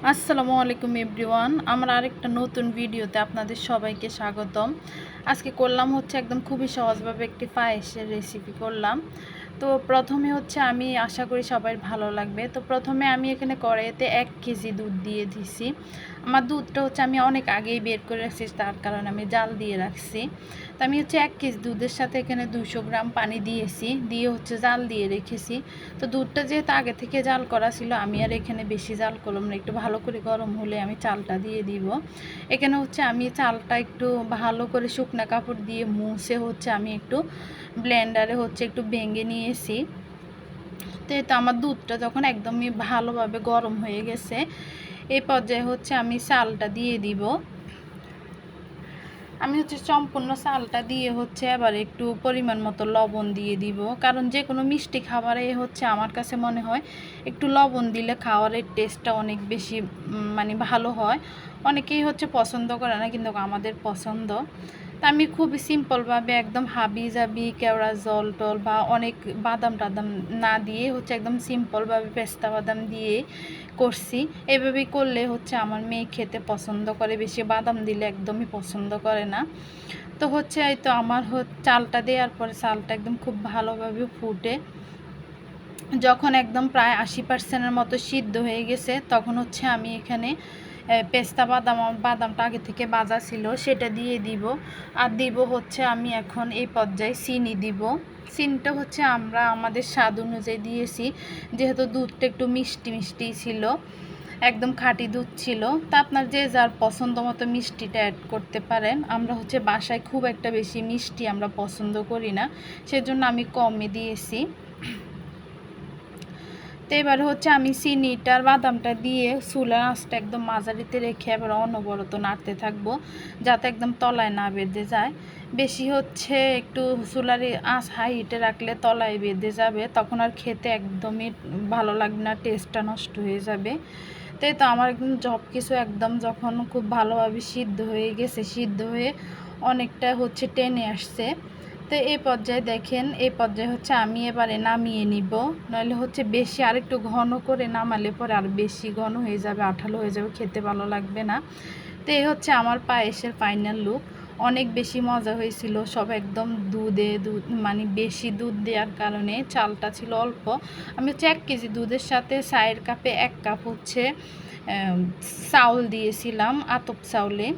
আসসালামু আলাইকুম এভরিওয়ান। আমার আরেকটা নতুন ভিডিওতে আপনাদের সবাইকে স্বাগতম। আজকে করলাম হচ্ছে একদম খুবই সহজভাবে একটি পায়েসের রেসিপি করলাম। তো প্রথমে হচ্ছে আমি আশা করি সবাই ভালো লাগবে। তো প্রথমে আমি এখানে কড়াইতে 1 কেজি দুধ দিয়ে দিছি। আমার দুধটা হচ্ছে আমি অনেক আগেই বের করে রাখছি, তার কারণে আমি জাল দিয়ে রাখছি। তো আমি হচ্ছে 1 কেজি দুধের সাথে এখানে 200 গ্রাম পানি দিয়েছি, দিয়ে হচ্ছে জাল দিয়ে রেখেছি। তো দুধটা যেহেতু আগে থেকে জাল করা ছিল, আমি আর এখানে বেশি জাল করলাম না, একটু ভালো করে গরম হলে আমি চালটা দিয়ে দিব। এখানে হচ্ছে আমি চালটা একটু ভালো করে শুকনো কাপড় দিয়ে মুছে হচ্ছে আমি একটু ব্লেন্ডারে হচ্ছে একটু ভেঙে নিয়েছি। তো এই তো আমার দুধটা যখন একদমই ভালোভাবে গরম হয়ে গেছে, এই পর্যায়ে হচ্ছে আমি চালটা দিয়ে দিব। আমি হচ্ছে সম্পূর্ণ চালটা দিয়ে হচ্ছে এবার একটু পরিমাণ মতো লবণ দিয়ে দিব, কারণ যে কোনো মিষ্টি খাবারে হচ্ছে আমার কাছে মনে হয় একটু লবণ দিলে খাবারের টেস্টটা অনেক বেশি মানে ভালো হয়। অনেকেই হচ্ছে পছন্দ করে না, কিন্তু আমাদের পছন্দ। তা আমি খুবই সিম্পলভাবে একদম হাবি জাবি কেওড়া জল টল বা অনেক বাদাম টাদাম না দিয়ে হচ্ছে একদম সিম্পলভাবে পেস্তা বাদাম দিয়ে করছি। এভাবেই করলে হচ্ছে আমার মেয়ে খেতে পছন্দ করে, বেশি বাদাম দিলে একদমই পছন্দ করে না। তো হচ্ছে এই তো আমার চালটা দেওয়ার পরে চালটা একদম খুব ভালোভাবে ফুটে যখন একদম প্রায় 80% মতো সিদ্ধ হয়ে গেছে, তখন হচ্ছে আমি এখানে পেস্তা বাদামটা আগে থেকে ভাজা ছিল সেটা দিয়ে দিব। আর দিব হচ্ছে আমি এখন এই পর্যায়ে চিনি দিব। চিনিটা হচ্ছে আমরা আমাদের স্বাদ অনুযায়ী দিয়েছি, যেহেতু দুধটা একটু মিষ্টি মিষ্টি ছিল, একদম খাঁটি দুধ ছিল। তা আপনার যে যার পছন্দ মতো মিষ্টিটা অ্যাড করতে পারেন। আমরা হচ্ছে বাসায় খুব একটা বেশি মিষ্টি আমরা পছন্দ করি না, সেজন্য আমি কমে দিয়েছি। তো এবার হচ্ছে আমি চিনিটার বাদামটা দিয়ে চুলার আঁচটা একদম মাঝারিতে রেখে এবার অনবরত নাড়তে থাকবো, যাতে একদম তলায় না বেঁধে যায়। বেশি হচ্ছে একটু চুলার আঁচ হাই হিটে রাখলে তলায় বেঁধে যাবে, তখন আর খেতে একদমই ভালো লাগবে না, টেস্টটা নষ্ট হয়ে যাবে। তাই তো আমার একদম সব কিছু একদম যখন খুব ভালোভাবে সিদ্ধ হয়ে গেছে, সিদ্ধ হয়ে অনেকটা হচ্ছে টেনে আসছে। তো এই পর্যায়ে দেখেন, এই পর্যায়ে হচ্ছে আমি এবারে নামিয়ে নিব, নইলে হচ্ছে বেশি আরেকটু ঘন করে নামালে পরে আর বেশি ঘন হয়ে যাবে, আঠালো হয়ে যাবে, খেতে ভালো লাগবে না। তো এই হচ্ছে আমার পায়েসের ফাইনাল লুক। অনেক বেশি মজা হয়েছিল, সব একদম দুধ মানে বেশি দুধ দেওয়ার কারণে চালটা ছিল অল্প। আমি হচ্ছে 1 কেজি দুধের সাথে চায়ের কাপে 1 কাপ হচ্ছে চাউল দিয়েছিলাম, আতপ চাউলে।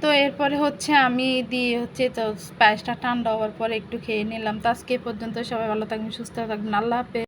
তো এরপরে হচ্ছে আমি দিয়ে হচ্ছে তো পায়েসটা ঠান্ডা হওয়ার পরে একটু খেয়ে নিলাম। তো আজকে পর্যন্ত সবাই ভালো থাকবেন, সুস্থ থাকবেন, আল্লাহ হাফেজ।